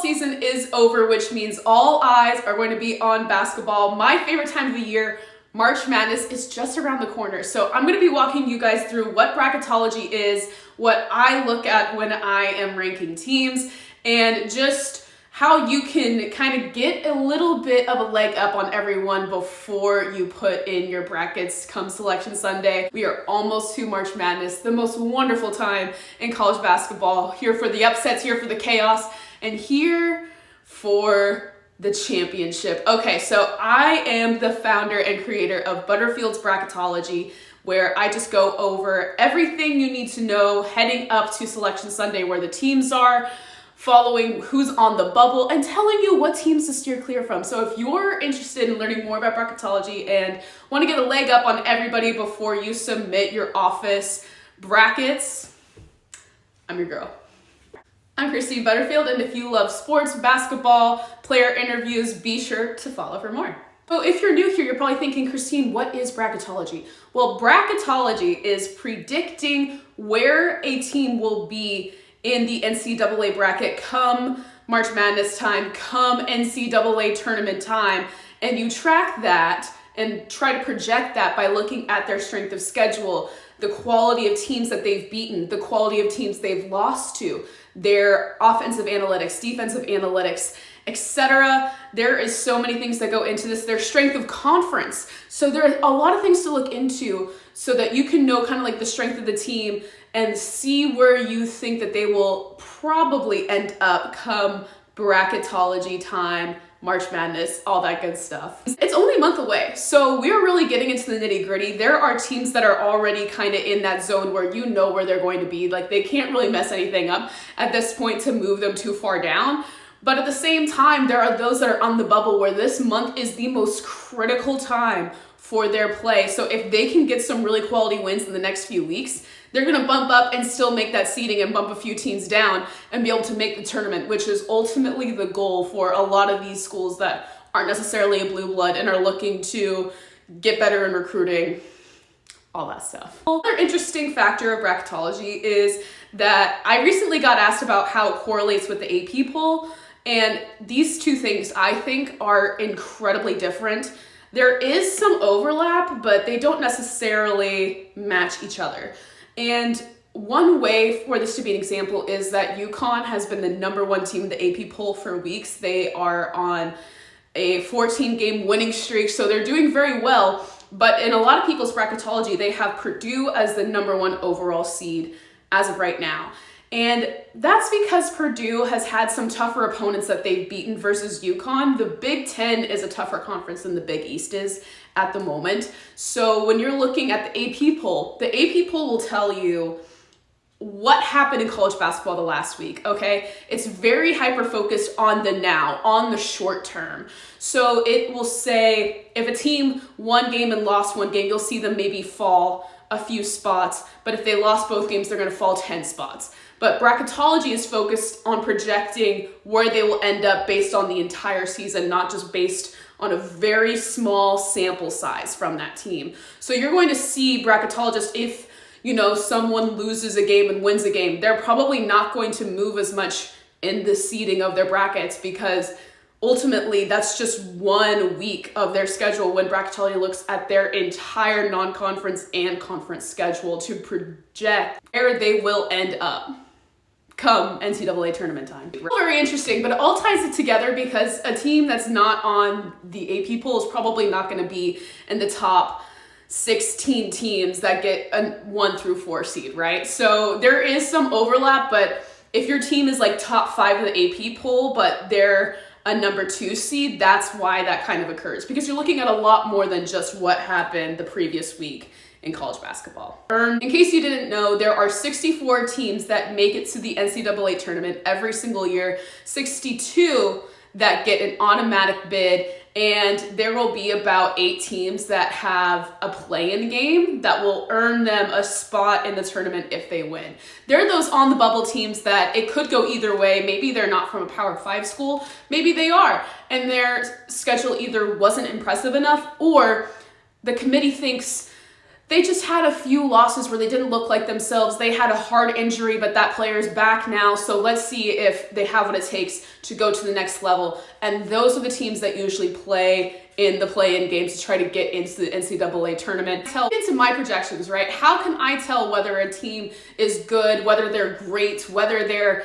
season is over, which means all eyes are going to be on basketball. My favorite time of the year, March Madness, is just around the corner. So I'm going to be walking you guys through what bracketology is, what I look at when I am ranking teams, and just how you can kind of get a little bit of a leg up on everyone before you put in your brackets come Selection Sunday. We are almost to March Madness, the most wonderful time in college basketball. Here for the upsets, here for the chaos, and here for the championship. Okay, so I am the founder and creator of Butterfield's Bracketology, where I just go over everything you need to know heading up to Selection Sunday, where the teams are, following who's on the bubble, and telling you what teams to steer clear from. So if you're interested in learning more about bracketology and want to get a leg up on everybody before you submit your office brackets, I'm your girl. I'm Christine Butterfield, and if you love sports, basketball, player interviews, be sure to follow for more. So if you're new here, you're probably thinking, Christine, what is bracketology? Well, bracketology is predicting where a team will be in the NCAA bracket come March Madness time, come NCAA tournament time, and you track that and try to project that by looking at their strength of schedule, the quality of teams that they've beaten, the quality of teams they've lost to, their offensive analytics, defensive analytics, etc. There is so many things that go into this, their strength of conference. So there are a lot of things to look into so that you can know kind of like the strength of the team and see where you think that they will probably end up come bracketology time, March Madness, all that good stuff. It's only a month away, so we're really getting into the nitty gritty. There are teams that are already kind of in that zone where you know where they're going to be. Like, they can't really mess anything up at this point to move them too far down. But at the same time, there are those that are on the bubble where this month is the most critical time for their play. So if they can get some really quality wins in the next few weeks, they're going to bump up and still make that seeding and bump a few teams down and be able to make the tournament, which is ultimately the goal for a lot of these schools that aren't necessarily a blue blood and are looking to get better in recruiting, all that stuff. Another interesting factor of bracketology is that I recently got asked about how it correlates with the AP poll, and these two things I think are incredibly different. There is some overlap, but they don't necessarily match each other. And one way for this to be an example is that UConn has been the #1 team in the AP poll for weeks. They are on a 14-game winning streak, so they're doing very well. But in a lot of people's bracketology, they have Purdue as the #1 overall seed as of right now. And that's because Purdue has had some tougher opponents that they've beaten versus UConn. The Big Ten is a tougher conference than the Big East is at the moment. So when you're looking at the AP poll will tell you what happened in college basketball the last week, okay? It's very hyper-focused on the now, on the short term. So it will say if a team won game and lost one game, you'll see them maybe fall a few spots. But if they lost both games, they're going to fall 10 spots. But bracketology is focused on projecting where they will end up based on the entire season, not just based on a very small sample size from that team. So you're going to see bracketologists, if someone loses a game and wins a game, they're probably not going to move as much in the seeding of their brackets, because ultimately that's just 1 week of their schedule when bracketology looks at their entire non-conference and conference schedule to project where they will end up come NCAA tournament time. Very interesting, but it all ties it together because a team that's not on the AP poll is probably not going to be in the top 16 teams that get a 1 through 4 seed, right? So there is some overlap, but if your team is like top 5 of the AP poll, but they're a #2 seed, that's why that kind of occurs, because you're looking at a lot more than just what happened the previous week in college basketball. In case you didn't know, there are 64 teams that make it to the NCAA tournament every single year, 62 that get an automatic bid, and there will be about 8 teams that have a play-in game that will earn them a spot in the tournament if they win. There are those on the bubble teams that it could go either way. Maybe they're not from a Power 5 school, maybe they are, and their schedule either wasn't impressive enough, or the committee thinks they just had a few losses where they didn't look like themselves. They had a hard injury, but that player's back now. So let's see if they have what it takes to go to the next level. And those are the teams that usually play in the play-in games to try to get into the NCAA tournament. Into my projections, right? How can I tell whether a team is good, whether they're great, whether they're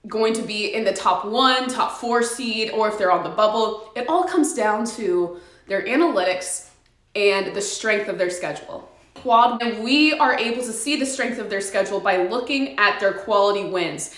going to be in the top 1, top 4 seed, or if they're on the bubble? It all comes down to their analytics and the strength of their schedule. And we are able to see the strength of their schedule by looking at their quality wins.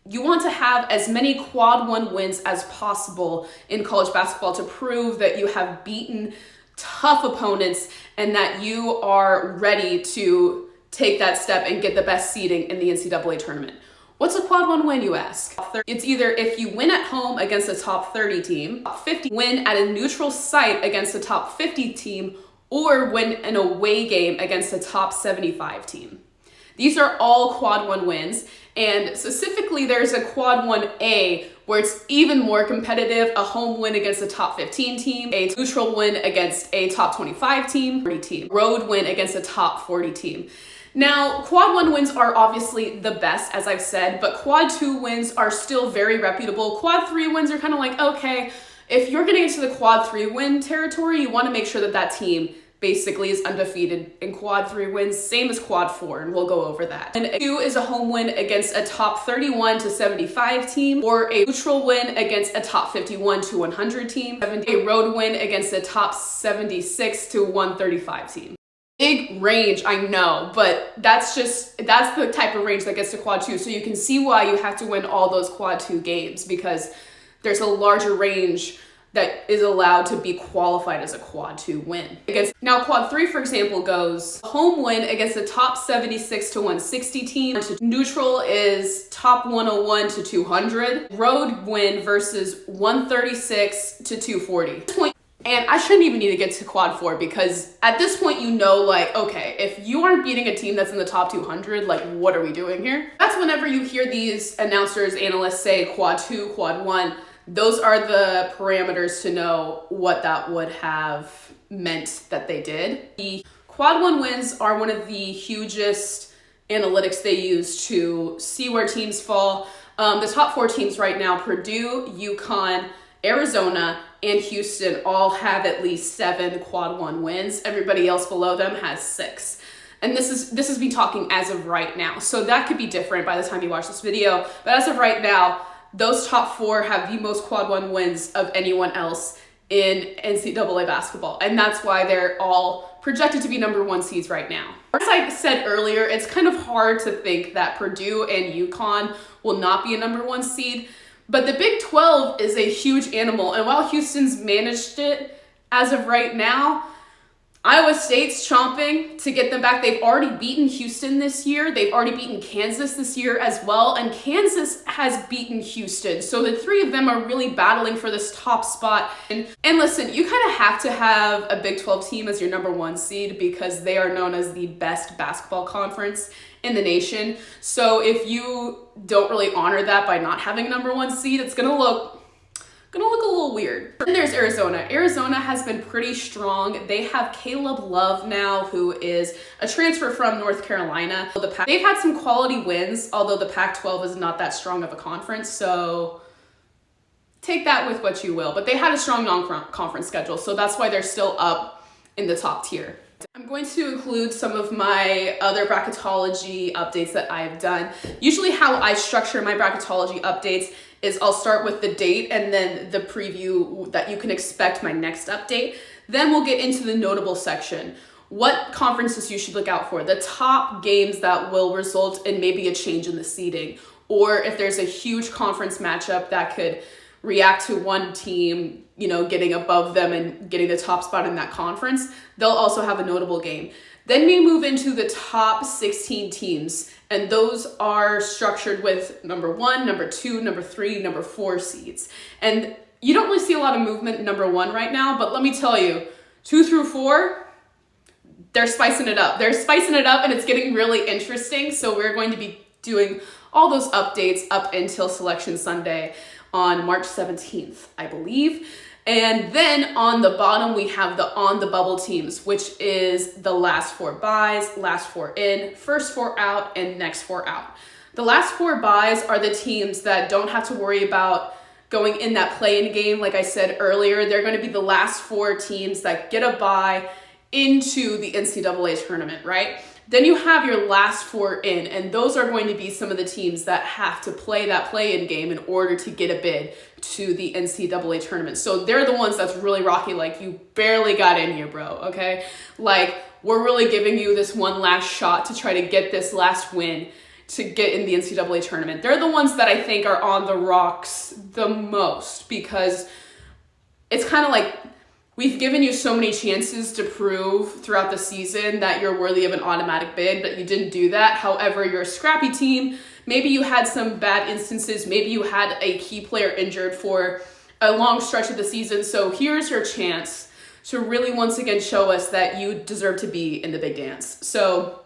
You want to have as many quad 1 wins as possible in college basketball to prove that you have beaten tough opponents and that you are ready to take that step and get the best seeding in the NCAA tournament. What's a quad 1 win, you ask? It's either if you win at home against a top 30 team, top 50, win at a neutral site against a top 50 team, or win an away game against a top 75 team. These are all quad 1 wins, and specifically there's a quad 1A where it's even more competitive, a home win against a top 15 team, a neutral win against a top 25 team, road win against a top 40 team. Now, quad 1 wins are obviously the best, as I've said, but quad 2 wins are still very reputable. Quad 3 wins are kind of like, okay, if you're getting into the quad 3 win territory, you want to make sure that that team basically is undefeated in quad 3 wins, same as quad 4, and we'll go over that. And 2 is a home win against a top 31 to 75 team, or a neutral win against a top 51 to 100 team, a road win against a top 76 to 135 team. Big range, I know, but that's the type of range that gets to quad 2. So you can see why you have to win all those quad 2 games, because there's a larger range that is allowed to be qualified as a quad 2 win. Now quad 3, for example, goes home win against a top 76 to 160 team. Neutral is top 101 to 200. Road win versus 136 to 240. And I shouldn't even need to get to quad 4, because at this point, you know, like, okay, if you aren't beating a team that's in the top 200, like, what are we doing here? That's whenever you hear these announcers, analysts say quad 2, quad 1, those are the parameters to know what that would have meant that they did. The quad 1 wins are one of the hugest analytics they use to see where teams fall. The top 4 teams right now, Purdue, UConn, Arizona, and Houston all have at least 7 quad 1 wins. Everybody else below them has 6. And this is me talking as of right now. So that could be different by the time you watch this video. But as of right now, those top 4 have the most quad 1 wins of anyone else in NCAA basketball. And that's why they're all projected to be number 1 seeds right now. As I said earlier, it's kind of hard to think that Purdue and UConn will not be a number 1 seed. But the Big 12 is a huge animal. And while Houston's managed it as of right now, Iowa State's chomping to get them back. They've already beaten Houston this year. They've already beaten Kansas this year as well. And Kansas has beaten Houston. So the 3 of them are really battling for this top spot. And listen, you kind of have to have a Big 12 team as your number 1 seed, because they are known as the best basketball conference in the nation. So if you don't really honor that by not having a number 1 seed, it's gonna look a little weird. Then there's Arizona. Arizona has been pretty strong. They have Caleb Love now, who is a transfer from North Carolina. They've had some quality wins, although the Pac-12 is not that strong of a conference, so take that with what you will. But they had a strong non-conference schedule, so that's why they're still up in the top tier. I'm going to include some of my other bracketology updates that I've done. Usually how I structure my bracketology updates is I'll start with the date and then the preview that you can expect my next update. Then we'll get into the notable section. What conferences you should look out for, the top games that will result in maybe a change in the seeding, or if there's a huge conference matchup that could react to one team, you know, getting above them and getting the top spot in that conference, they'll also have a notable game. Then we move into the top 16 teams, and those are structured with number 1, number 2, number 3, number 4 seeds. And you don't really see a lot of movement in number 1 right now, but let me tell you, 2 through 4, they're spicing it up. They're spicing it up, and it's getting really interesting. So we're going to be doing all those updates up until Selection Sunday on March 17th, I believe. And then on the bottom, we have the on the bubble teams, which is the last 4 byes, last 4 in, first 4 out, and next 4 out. The last 4 byes are the teams that don't have to worry about going in that play-in game. Like I said earlier, they're going to be the last 4 teams that get a bye into the NCAA tournament, right? Then you have your last 4 in, and those are going to be some of the teams that have to play that play-in game in order to get a bid to the NCAA tournament. So they're the ones that's really rocky, like you barely got in here, bro, okay? Like we're really giving you this one last shot to try to get this last win to get in the NCAA tournament. They're the ones that I think are on the rocks the most, because it's kind of like we've given you so many chances to prove throughout the season that you're worthy of an automatic bid, but you didn't do that. However, you're a scrappy team. Maybe you had some bad instances. Maybe you had a key player injured for a long stretch of the season. So here's your chance to really once again show us that you deserve to be in the big dance. So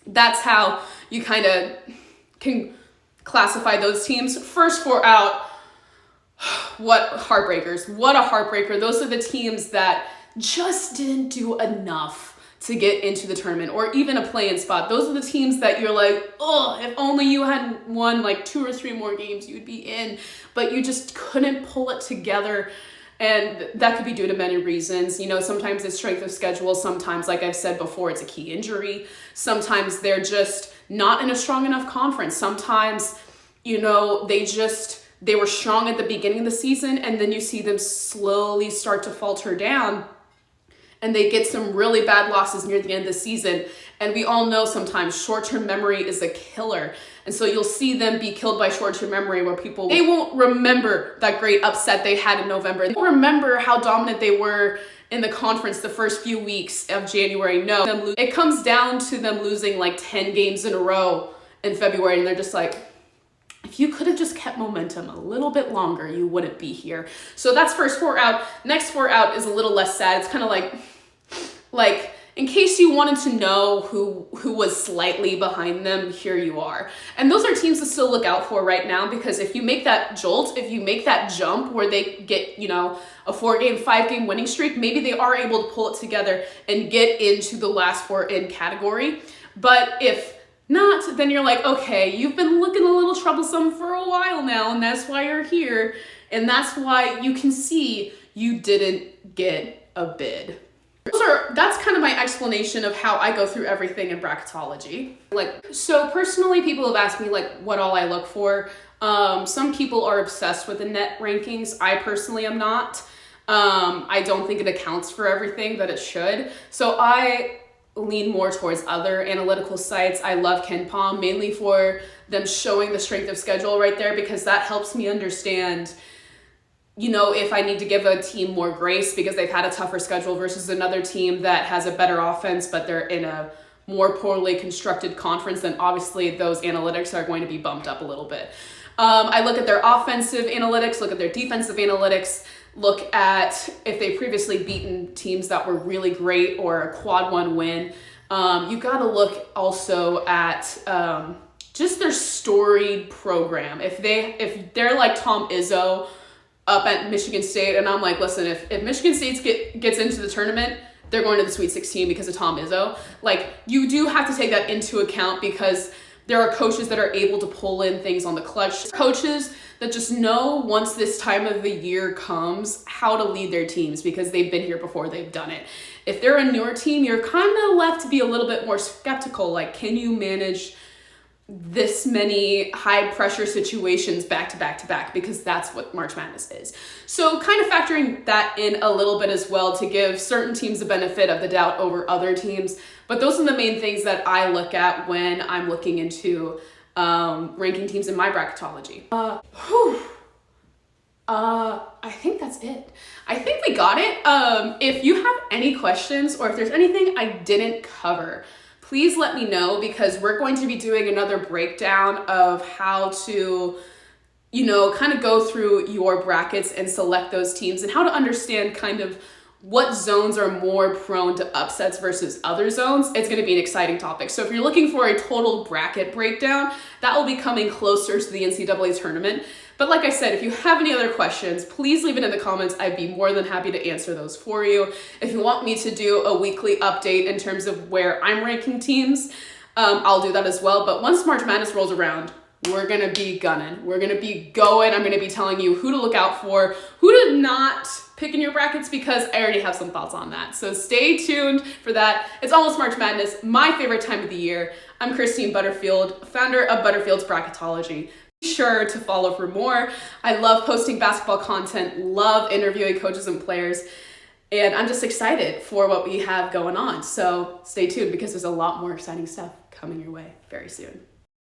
that's how you kind of can classify those teams. First 4 out. What heartbreakers. What a heartbreaker. Those are the teams that just didn't do enough to get into the tournament or even a play-in spot. Those are the teams that you're like, oh, if only you had won like 2 or 3 more games, you'd be in. But you just couldn't pull it together. And that could be due to many reasons. You know, sometimes it's strength of schedule. Sometimes, like I've said before, it's a key injury. Sometimes they're just not in a strong enough conference. Sometimes, you know, they were strong at the beginning of the season, and then you see them slowly start to falter down, and they get some really bad losses near the end of the season. And we all know sometimes short-term memory is a killer. And so you'll see them be killed by short-term memory, where they won't remember that great upset they had in November. They won't remember how dominant they were in the conference the first few weeks of January. No, it comes down to them losing like 10 games in a row in February, and they're just like, if you could have just kept momentum a little bit longer, you wouldn't be here. So that's first 4 out. Next 4 out is a little less sad. It's kind of like in case you wanted to know who was slightly behind them, here you are. And those are teams to still look out for right now, because if you make that jolt, if you make that jump where they get, you know, a 4-game, 5-game winning streak, maybe they are able to pull it together and get into the last 4 in category. But if not, then you're like, okay, you've been looking a little troublesome for a while now, and that's why you're here. And that's why you can see you didn't get a bid. That's kind of my explanation of how I go through everything in bracketology. So personally, people have asked me what all I look for. Some people are obsessed with the net rankings. I personally am not. I don't think it accounts for everything that it should. So I lean more towards other analytical sites. I love KenPom mainly for them showing the strength of schedule right there, because that helps me understand, you know, if I need to give a team more grace because they've had a tougher schedule versus another team that has a better offense, but they're in a more poorly constructed conference, then obviously those analytics are going to be bumped up a little bit. I look at their offensive analytics, look at their defensive analytics, look at if they've previously beaten teams that were really great or a quad 1 win. You got to look also at just their storied program. If they're like Tom Izzo up at Michigan State, and I'm like, listen, if Michigan State gets into the tournament, they're going to the Sweet 16 because of Tom Izzo. Like, you do have to take that into account, because there are coaches that are able to pull in things on the clutch. Coaches that just know once this time of the year comes how to lead their teams, because they've been here before, they've done it. If they're a newer team, you're kind of left to be a little bit more skeptical. Like, can you manage this many high pressure situations back to back to back? Because that's what March Madness is. So kind of factoring that in a little bit as well to give certain teams the benefit of the doubt over other teams. But those are the main things that I look at when I'm looking into ranking teams in my bracketology. I think that's it. I think we got it. If you have any questions, or if there's anything I didn't cover, please let me know, because we're going to be doing another breakdown of how to, you know, kind of go through your brackets and select those teams, and how to understand kind of what zones are more prone to upsets versus other zones. It's going to be an exciting topic. So if you're looking for a total bracket breakdown, that will be coming closer to the NCAA tournament. But But like I said, if you have any other questions, please leave it in the comments. I'd be more than happy to answer those for you. If you want me to do a weekly update in terms of where I'm ranking teams, I'll do that as well. But once March Madness rolls around, we're gonna be gunning. We're gonna be going. I'm gonna be telling you who to look out for, who to not pick in your brackets, because I already have some thoughts on that. So stay tuned for that. It's almost March Madness, my favorite time of the year. I'm Christine Butterfield, founder of Butterfield's Bracketology. Be sure to follow for more. I love posting basketball content, love interviewing coaches and players, and I'm just excited for what we have going on. So stay tuned because there's a lot more exciting stuff coming your way very soon.